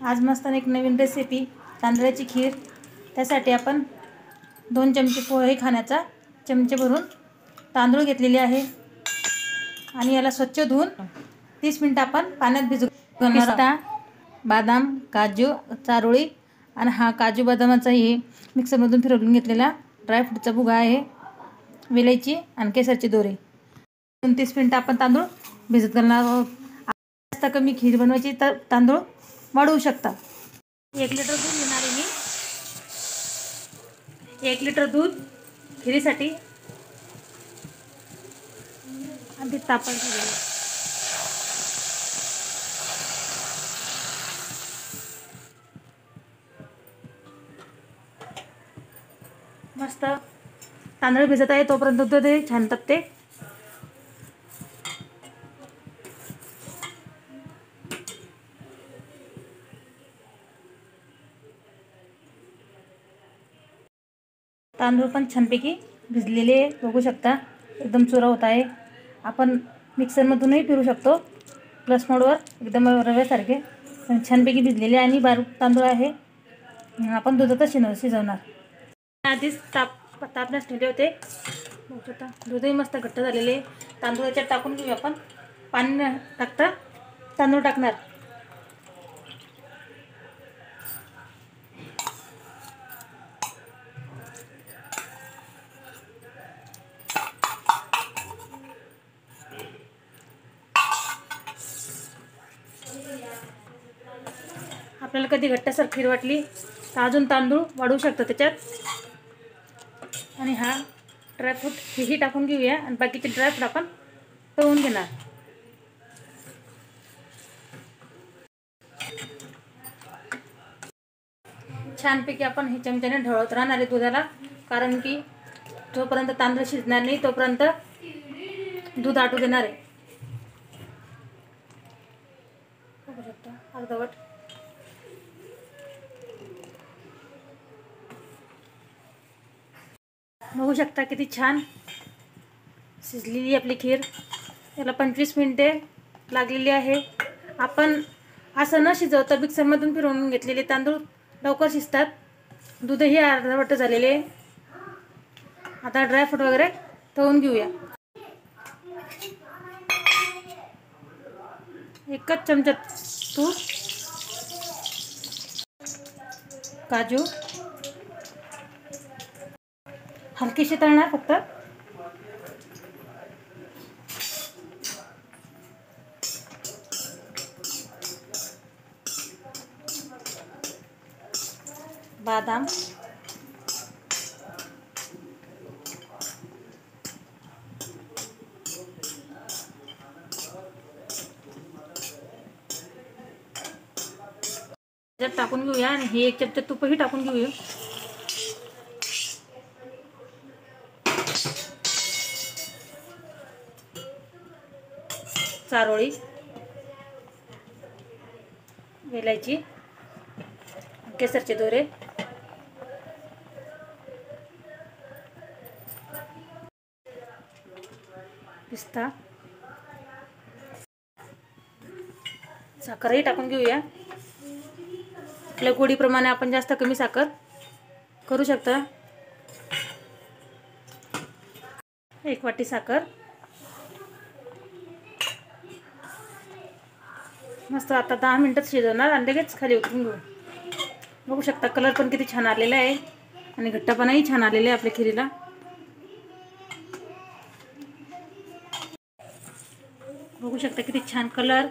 आज मस्त एक नवीन रेसिपी तांदळाची खीर। त्यासाठी आपण 2 चमचे पोहे खाण्याचा चमचे भरून तांदूळ घेतलेले आहे आणि याला स्वच्छ धुवून 30 मिनिट आपण पाण्यात भिजवू घालणार आहोत। पिस्ता, बदाम, काजू, चारोळी आणि हा काजू बदामाचाही मिक्सरमधून फिरवून घेतलेला ड्रायफ्रूटचा भुगा आहे, वेलायची आणि केसरचे दोरे। 29 मिनिट आपण तांदूळ भिजत घालणार आहोत। जास्त कमी खीर बनवायची तर तांदूळ वाढवू शकता। 1 लिटर दूध घेणार आहे मी। 1 लिटर दूध खिरीसाठी आधी तापायला ठेवले। मस्त तांदूळ भिजत आहे तोपर्यंत दूध छान तापते। तांदूळ पण छानपैकी भिजलेले बघू शकता, एकदम चुरा होत आहे। आपण मिक्सरमधूनही फिरू शकतो, प्लस मोडवर एकदम रव्यासारखे छानपैकी भिजलेले आणि बारीक तांदूळ आहे। आपण दुधातच शिजवणार। आधीच तापण्यास ठेवले होते बघू शकता। दूधही मस्त घट्ट झालेले। तांदूळ याच्यात टाकून घेऊ आपण। पाणी न टाकता तांदूळ टाकणार। आपल्याला कधी घट्टसर खीर वाटली तर अजून तांदूळ वाढवू शकतो त्याच्यात। आणि हा ड्रायफ्रूट हेही टाकून घेऊया आणि बाकीचे ड्रायफ्रूट आपण तळून घेणार। छानपैकी आपण हे चमच्याने ढवळत राहणार आहे दुधाला, कारण की जोपर्यंत तांदूळ शिजणार नाही तोपर्यंत दूध आटू देणार आहे। बघू शकता अर्धवट बघू शकता किती छान शिजलेली आपली खीर। याला 25 मिनिटे लागलेली आहे। आपण असं न शिजवता मिक्सरमधून फिरवून घेतलेले तांदूळ लवकर शिजतात। दूधही अर्धवट झालेले। आता ड्रायफ्रूट वगैरे तळून घेऊया। 1 चमचा तूप, काजू हलकेसे तळणार फक्त। बदाम, टाकून घेऊया आणि हे 1 चमचा तूपही टाकून घेऊया। चारोळी, वेलायची, केसरचे दोरे, पिस्ता, साखरही टाकून घेऊया। आपल्या गोडीप्रमाणे आपण जास्त कमी साखर करू शकता। 1 वाटी साखर। मस्त आता 10 मिनिटात शिजवणार आणि लगेच खाली उतरून घेऊ। बघू शकता कलर पण किती छान आलेला आहे आणि घट्टपणाही छान आलेला आहे आपल्या खिरीला। बघू शकता किती छान कलर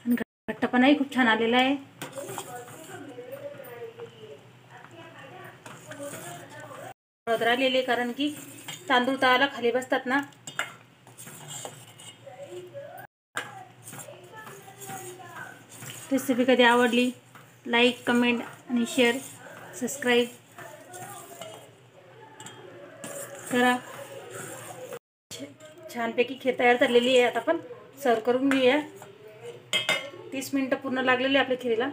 आणि घट्टपणाही खूप छान आलेला आहे। राहिलेले कारण की तांदूळ तळाला खाली बसतात ना। रेसिपी कधी आवडली लाईक, कमेंट आणि शेअर, सबस्क्राईब करा। छानपैकी खीर तयार झालेली आहे। आता आपण सर्व करून घेऊया। 30 मिनिटं पूर्ण लागलेली आपल्या खिरीला।